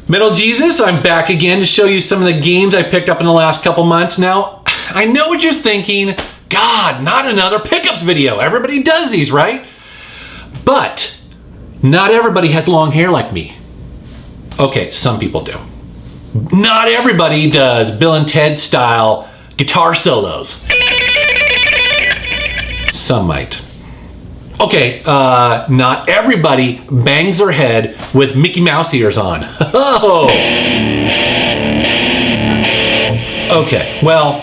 Metal Jesus, I'm back again to show you some of the games I picked up in the last couple months. Now, I know what you're thinking, God, not another pickups video. Everybody does these, right? But not everybody has long hair like me. Okay, some people do. Not everybody does Bill and Ted style guitar solos. Some might. Okay, not everybody bangs their head with Mickey Mouse ears on. Oh! Okay, well,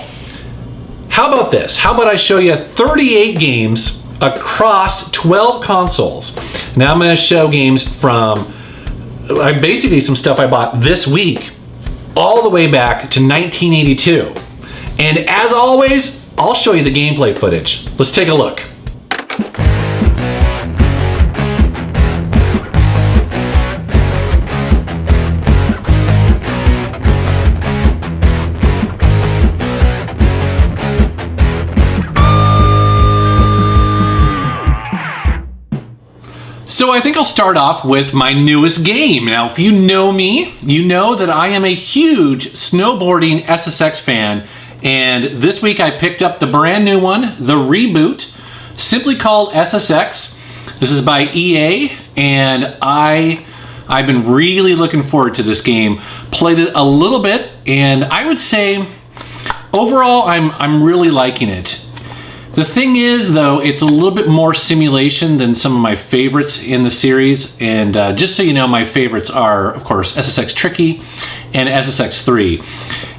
how about this? How about I show you 38 games across 12 consoles. Now I'm going to show games from basically some stuff I bought this week all the way back to 1982. And as always, I'll show you the gameplay footage. Let's take a look. So I think I'll start off with my newest game. Now, if you know me, you know that I am a huge snowboarding SSX fan. And this week I picked up the brand new one, the reboot, simply called SSX. This is by EA, and I've been really looking forward to this game. Played it a little bit, and I would say overall I'm really liking it. The thing is, though, it's a little bit more simulation than some of my favorites in the series. And just so you know, my favorites are, of course, SSX Tricky and SSX 3.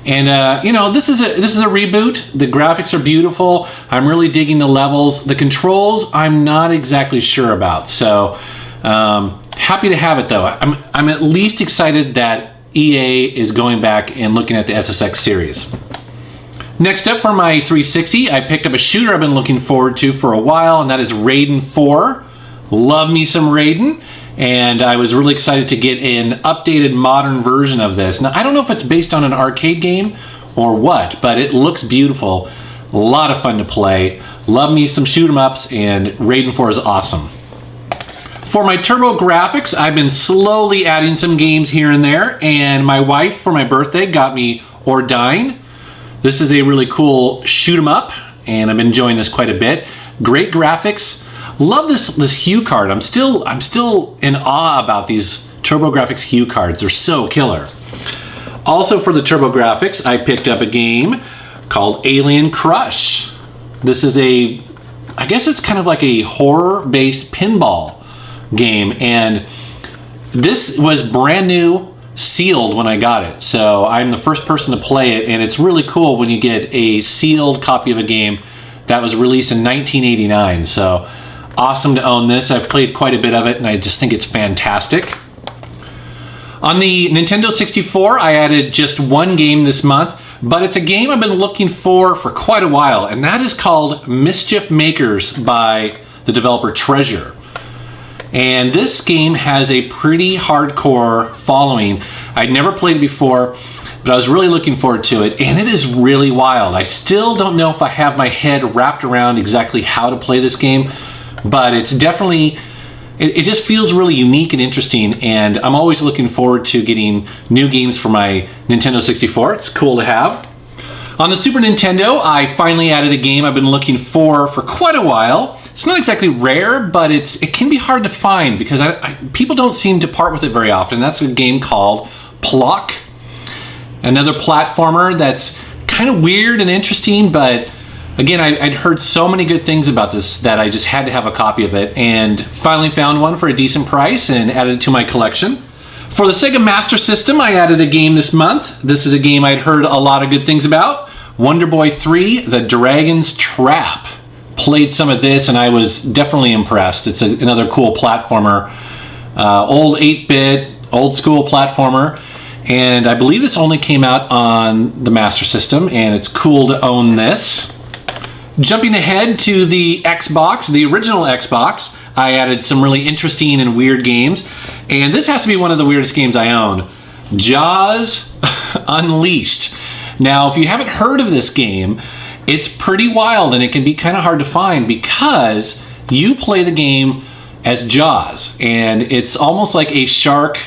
And you know, this is a reboot. The graphics are beautiful. I'm really digging the levels. The controls, I'm not exactly sure about. So happy to have it, though. I'm at least excited that EA is going back and looking at the SSX series. Next up for my 360, I picked up a shooter I've been looking forward to for a while, and that is Raiden 4. Love me some Raiden, and I was really excited to get an updated modern version of this. Now, I don't know if it's based on an arcade game or what, but it looks beautiful. A lot of fun to play. Love me some shoot 'em ups, and Raiden 4 is awesome. For my turbo-grafx, I've been slowly adding some games here and there, and my wife, for my birthday, got me Ordyne. This is a really cool shoot 'em up, and I'm enjoying this quite a bit. Great graphics. Love this hue card. I'm still in awe about these TurboGrafx hue cards. They're so killer. Also for the TurboGrafx, I picked up a game called Alien Crush. This is I guess it's kind of like a horror-based pinball game, and this was brand new, sealed when I got it. So I'm the first person to play it, and it's really cool when you get a sealed copy of a game that was released in 1989. So awesome to own this. I've played quite a bit of it, and I just think it's fantastic. On the Nintendo 64, I added just one game this month, but it's a game I've been looking for quite a while, and that is called Mischief Makers by the developer Treasure. And this game has a pretty hardcore following. I'd never played it before, but I was really looking forward to it, and it is really wild. I still don't know if I have my head wrapped around exactly how to play this game, but it's definitely, it just feels really unique and interesting, and I'm always looking forward to getting new games for my Nintendo 64. It's cool to have. On the Super Nintendo, I finally added a game I've been looking for quite a while. It's not exactly rare, but it can be hard to find because people don't seem to part with it very often. That's a game called Plock. Another platformer that's kind of weird and interesting, but again, I'd heard so many good things about this that I just had to have a copy of it, and finally found one for a decent price and added it to my collection. For the Sega Master System, I added a game this month. This is a game I'd heard a lot of good things about. Wonder Boy 3, The Dragon's Trap. Played some of this, and I was definitely impressed. It's another cool platformer. Old 8-bit, old school platformer. And I believe this only came out on the Master System, and it's cool to own this. Jumping ahead to the Xbox, the original Xbox, I added some really interesting and weird games. And this has to be one of the weirdest games I own. Jaws Unleashed. Now, if you haven't heard of this game, it's pretty wild, and it can be kind of hard to find because you play the game as Jaws, and it's almost like a shark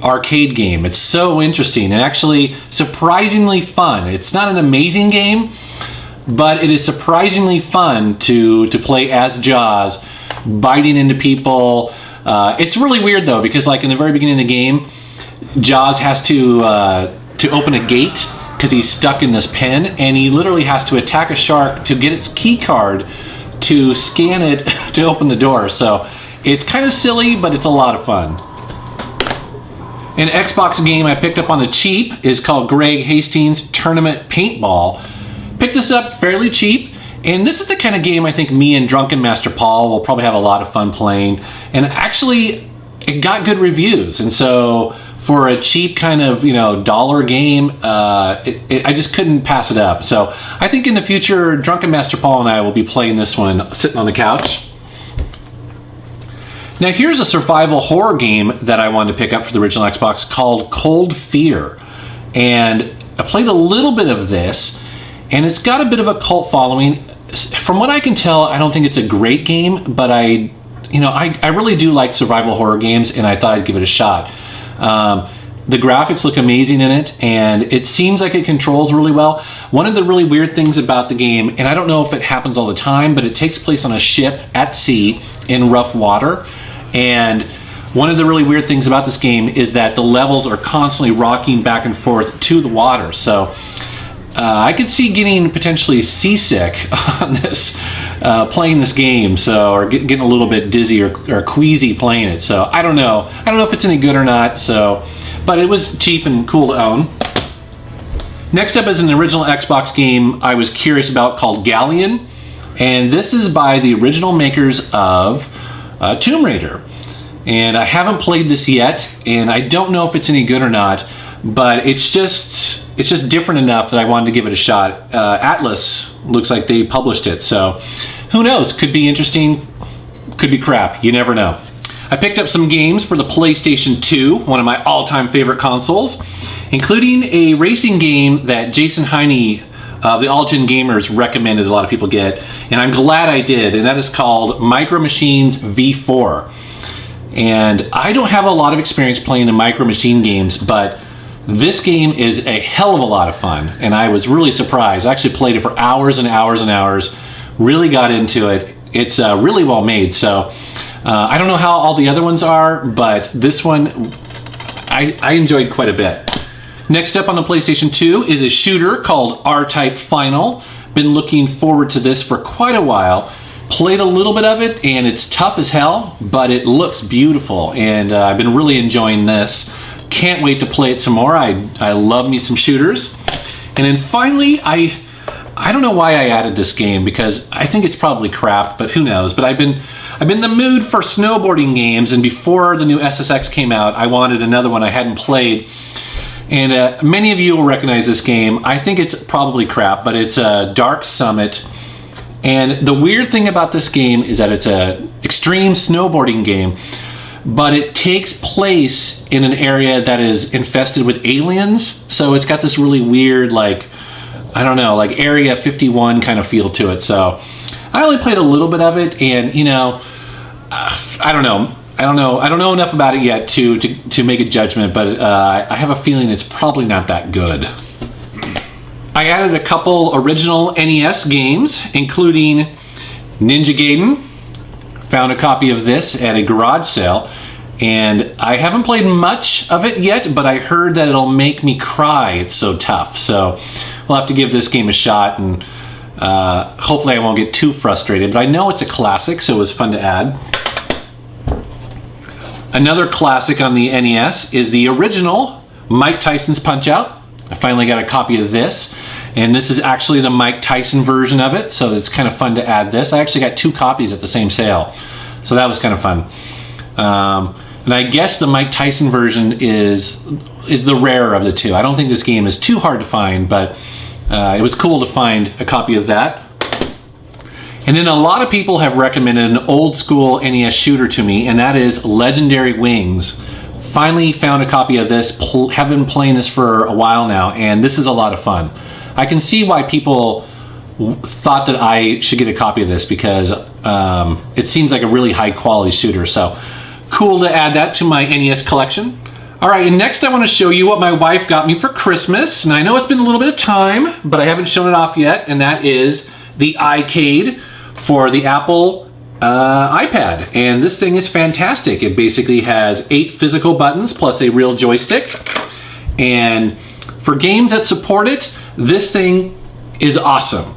arcade game. It's so interesting and actually surprisingly fun. It's not an amazing game, but it is surprisingly fun to play as Jaws, biting into people. It's really weird though, because like in the very beginning of the game, Jaws has to open a gate because he's stuck in this pen, and he literally has to attack a shark to get its key card to scan it to open the door. So it's kind of silly, but it's a lot of fun. An Xbox game I picked up on the cheap is called Greg Hastings Tournament Paintball. Picked this up fairly cheap, and this is the kind of game I think me and Drunken Master Paul will probably have a lot of fun playing. And actually, it got good reviews, and so for a cheap kind of, you know, dollar game, I just couldn't pass it up. So I think in the future, Drunken Master Paul and I will be playing this one sitting on the couch. Now here's a survival horror game that I wanted to pick up for the original Xbox called Cold Fear. And I played a little bit of this, and it's got a bit of a cult following. From what I can tell, I don't think it's a great game, but I really do like survival horror games, and I thought I'd give it a shot. The graphics look amazing in it, and it seems like it controls really well. One of the really weird things about the game, and I don't know if it happens all the time, but it takes place on a ship at sea in rough water. And one of the really weird things about this game is that the levels are constantly rocking back and forth to the water. So I could see getting potentially seasick on this, playing this game, so, or getting a little bit dizzy or queasy playing it. So I don't know. I don't know if it's any good or not. So, but it was cheap and cool to own. Next up is an original Xbox game I was curious about called Galleon, and this is by the original makers of Tomb Raider. And I haven't played this yet, and I don't know if it's any good or not, but it's just different enough that I wanted to give it a shot. Atlas looks like they published it, so who knows? Could be interesting, could be crap. You never know. I picked up some games for the PlayStation 2, one of my all-time favorite consoles, including a racing game that Jason Heine of the All Gen Gamers recommended a lot of people get, and I'm glad I did, and that is called Micro Machines V4. And I don't have a lot of experience playing the Micro Machine games, but this game is a hell of a lot of fun, and I was really surprised. I actually played it for hours and hours and hours, really got into it. It's really well made, so I don't know how all the other ones are, but this one I enjoyed quite a bit. Next up on the PlayStation 2 is a shooter called R-Type Final. Been looking forward to this for quite a while. Played a little bit of it, and it's tough as hell, but it looks beautiful, and I've been really enjoying this. Can't wait to play it some more. I love me some shooters. And then finally, I don't know why I added this game, because I think it's probably crap, but who knows. But I've been in the mood for snowboarding games, and before the new SSX came out, I wanted another one I hadn't played. And many of you will recognize this game. I think it's probably crap, but it's Dark Summit. And the weird thing about this game is that it's an extreme snowboarding game, but it takes place in an area that is infested with aliens. So it's got this really weird, like, I don't know, like Area 51 kind of feel to it. So I only played a little bit of it, and you know, I don't know enough about it yet to make a judgment, but I have a feeling it's probably not that good. I added a couple original NES games, including Ninja Gaiden. Found a copy of this at a garage sale, and I haven't played much of it yet, but I heard that it'll make me cry. It's so tough. So we'll have to give this game a shot, and hopefully I won't get too frustrated, but I know it's a classic, so it was fun to add. Another classic on the NES is the original Mike Tyson's Punch-Out! I finally got a copy of this, and this is actually the Mike Tyson version of it, so it's kind of fun to add this. I actually got 2 copies at the same sale, so that was kind of fun. And I guess the Mike Tyson version is the rarer of the 2. I don't think this game is too hard to find, but it was cool to find a copy of that. And then a lot of people have recommended an old school NES shooter to me, and that is Legendary Wings. Finally found a copy of this, have been playing this for a while now, and this is a lot of fun. I can see why people thought that I should get a copy of this, because it seems like a really high quality shooter, so cool to add that to my NES collection. All right, and next I want to show you what my wife got me for Christmas. And I know it's been a little bit of time, but I haven't shown it off yet. And that is the iCade for the Apple iPad. And this thing is fantastic. It basically has 8 physical buttons plus a real joystick. And for games that support it, this thing is awesome.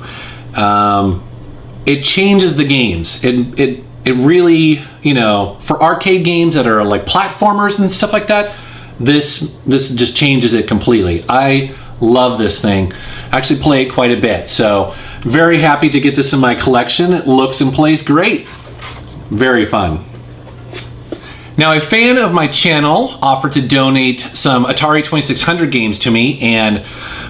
It changes the games. It really, you know, for arcade games that are like platformers and stuff like that, this just changes it completely. I love this thing. I actually play it quite a bit, so very happy to get this in my collection. It looks and plays great. Very fun. Now, a fan of my channel offered to donate some Atari 2600 games to me, and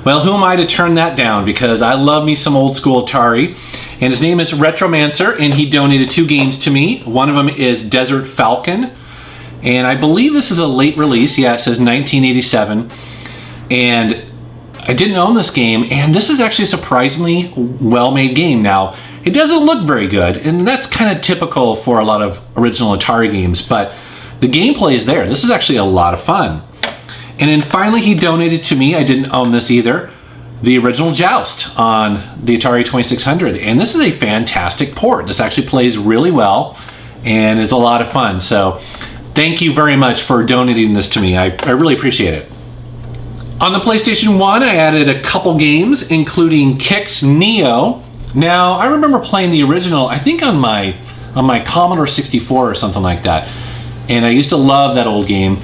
well, who am I to turn that down, because I love me some old school Atari. And his name is Retromancer, and he donated 2 games to me. One of them is Desert Falcon, and I believe this is a late release. Yeah, it says 1987. And I didn't own this game, and this is actually a surprisingly well-made game. Now, it doesn't look very good, and that's kind of typical for a lot of original Atari games, but the gameplay is there. This is actually a lot of fun. And then finally, he donated to me, I didn't own this either, the original Joust on the Atari 2600. And this is a fantastic port. This actually plays really well and is a lot of fun. So thank you very much for donating this to me. I really appreciate it. On the PlayStation 1, I added a couple games, including Kix Neo. Now, I remember playing the original, I think on my Commodore 64 or something like that. And I used to love that old game.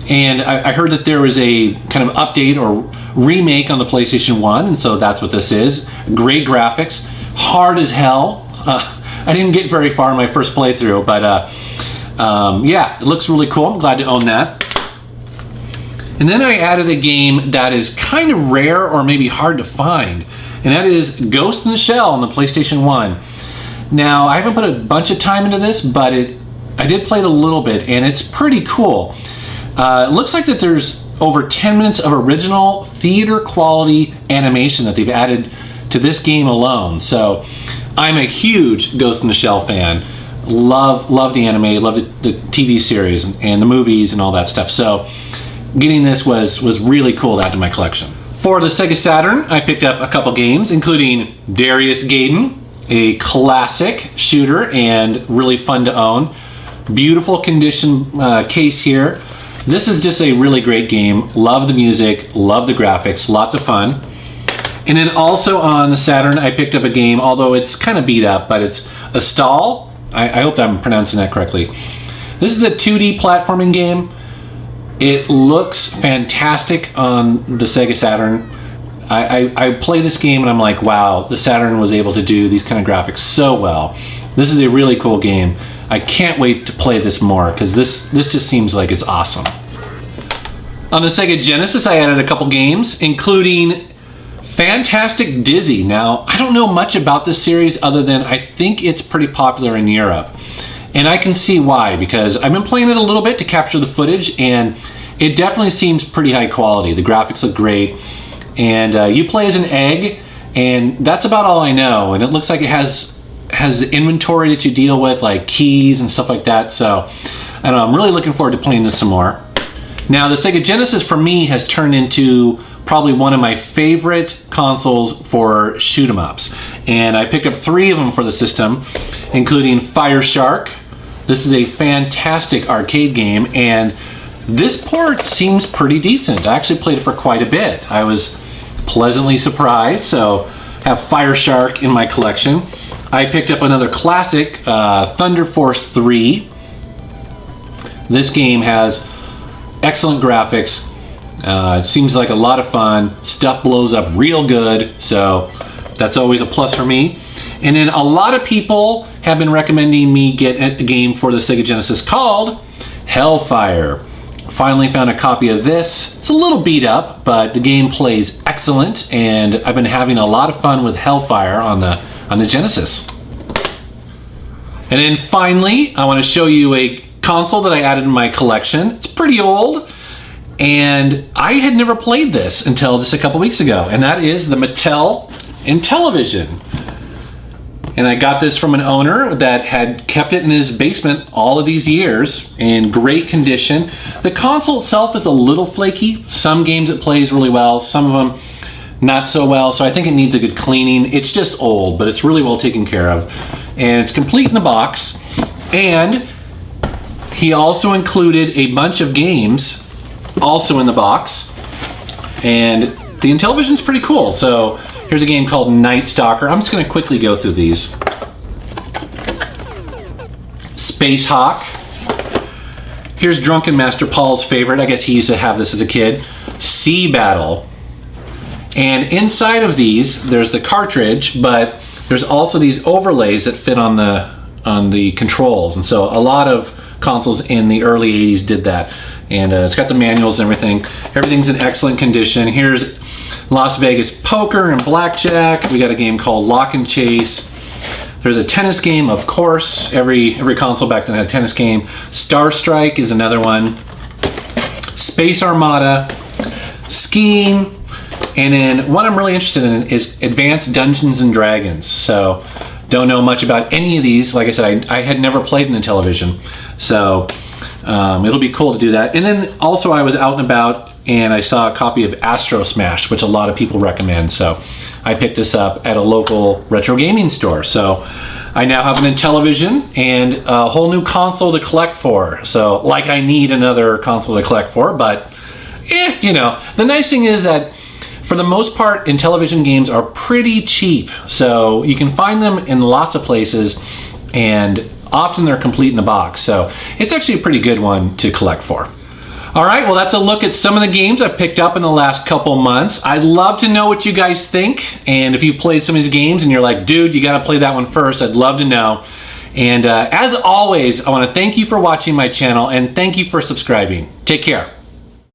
And I heard that there was a kind of update or remake on the PlayStation 1, and so that's what this is. Great graphics, hard as hell. I didn't get very far in my first playthrough, but yeah, it looks really cool. I'm glad to own that. And then I added a game that is kind of rare or maybe hard to find, and that is Ghost in the Shell on the PlayStation 1. Now, I haven't put a bunch of time into this, but I did play it a little bit, and it's pretty cool. It looks like that there's over 10 minutes of original theater quality animation that they've added to this game alone. So I'm a huge Ghost in the Shell fan. Love the anime, love the TV series and the movies and all that stuff. So getting this was really cool to add to my collection. For the Sega Saturn, I picked up a couple games, including Darius Gaiden, a classic shooter and really fun to own. Beautiful condition case here. This is just a really great game. Love the music, love the graphics, lots of fun. And then also on the Saturn, I picked up a game, although it's kind of beat up, but it's Astal. I hope I'm pronouncing that correctly. This is a 2D platforming game. It looks fantastic on the Sega Saturn. I play this game and I'm like, wow, the Saturn was able to do these kind of graphics so well. This is a really cool game. I can't wait to play this more because this just seems like it's awesome. On the Sega Genesis, I added a couple games, including Fantastic Dizzy. Now, I don't know much about this series other than I think it's pretty popular in Europe. And I can see why, because I've been playing it a little bit to capture the footage, and it definitely seems pretty high quality. The graphics look great, and you play as an egg, and that's about all I know. And it looks like it has inventory that you deal with, like keys and stuff like that. So I don't know, I'm really looking forward to playing this some more. Now, the Sega Genesis for me has turned into probably one of my favorite consoles for shoot 'em ups, and I picked up 3 of them for the system, including Fire Shark. This is a fantastic arcade game, and this port seems pretty decent. I actually played it for quite a bit. I was pleasantly surprised, so I have Fire Shark in my collection. I picked up another classic, Thunder Force 3. This game has excellent graphics. It seems like a lot of fun. Stuff blows up real good, so that's always a plus for me. And then a lot of people have been recommending me get a game for the Sega Genesis called Hellfire. Finally found a copy of this. It's a little beat up, but the game plays excellent, and I've been having a lot of fun with Hellfire on the Genesis. And then finally, I want to show you a console that I added in my collection. It's pretty old, and I had never played this until just a couple weeks ago, and that is the Mattel Intellivision. And I got this from an owner that had kept it in his basement all of these years in great condition. The console itself is a little flaky. Some games it plays really well, some of them not so well, so I think it needs a good cleaning. It's just old, but it's really well taken care of. And it's complete in the box. And he also included a bunch of games also in the box. And the Intellivision's pretty cool. So here's a game called Night Stalker. I'm just gonna quickly go through these. Space Hawk. Here's Drunken Master Paul's favorite. I guess he used to have this as a kid. Sea Battle. And inside of these, there's the cartridge, but there's also these overlays that fit on the controls. And so a lot of consoles in the early 80s did that. And it's got the manuals and everything. Everything's in excellent condition. Here's Las Vegas Poker and Blackjack. We got a game called Lock and Chase. There's a tennis game, of course. Every console back then had a tennis game. Star Strike is another one. Space Armada. Skiing. And then what I'm really interested in is Advanced Dungeons and Dragons. So don't know much about any of these. Like I said, I had never played an Intellivision. So it'll be cool to do that. And then also I was out and about and I saw a copy of Astro Smash, which a lot of people recommend. So I picked this up at a local retro gaming store. So I now have an Intellivision and a whole new console to collect for. So like I need another console to collect for, but you know, the nice thing is that for the most part, Intellivision games are pretty cheap. So you can find them in lots of places and often they're complete in the box. So it's actually a pretty good one to collect for. All right, well, that's a look at some of the games I picked up in the last couple months. I'd love to know what you guys think. And if you've played some of these games and you're like, dude, you gotta play that one first, I'd love to know. And as always, I wanna thank you for watching my channel and thank you for subscribing. Take care.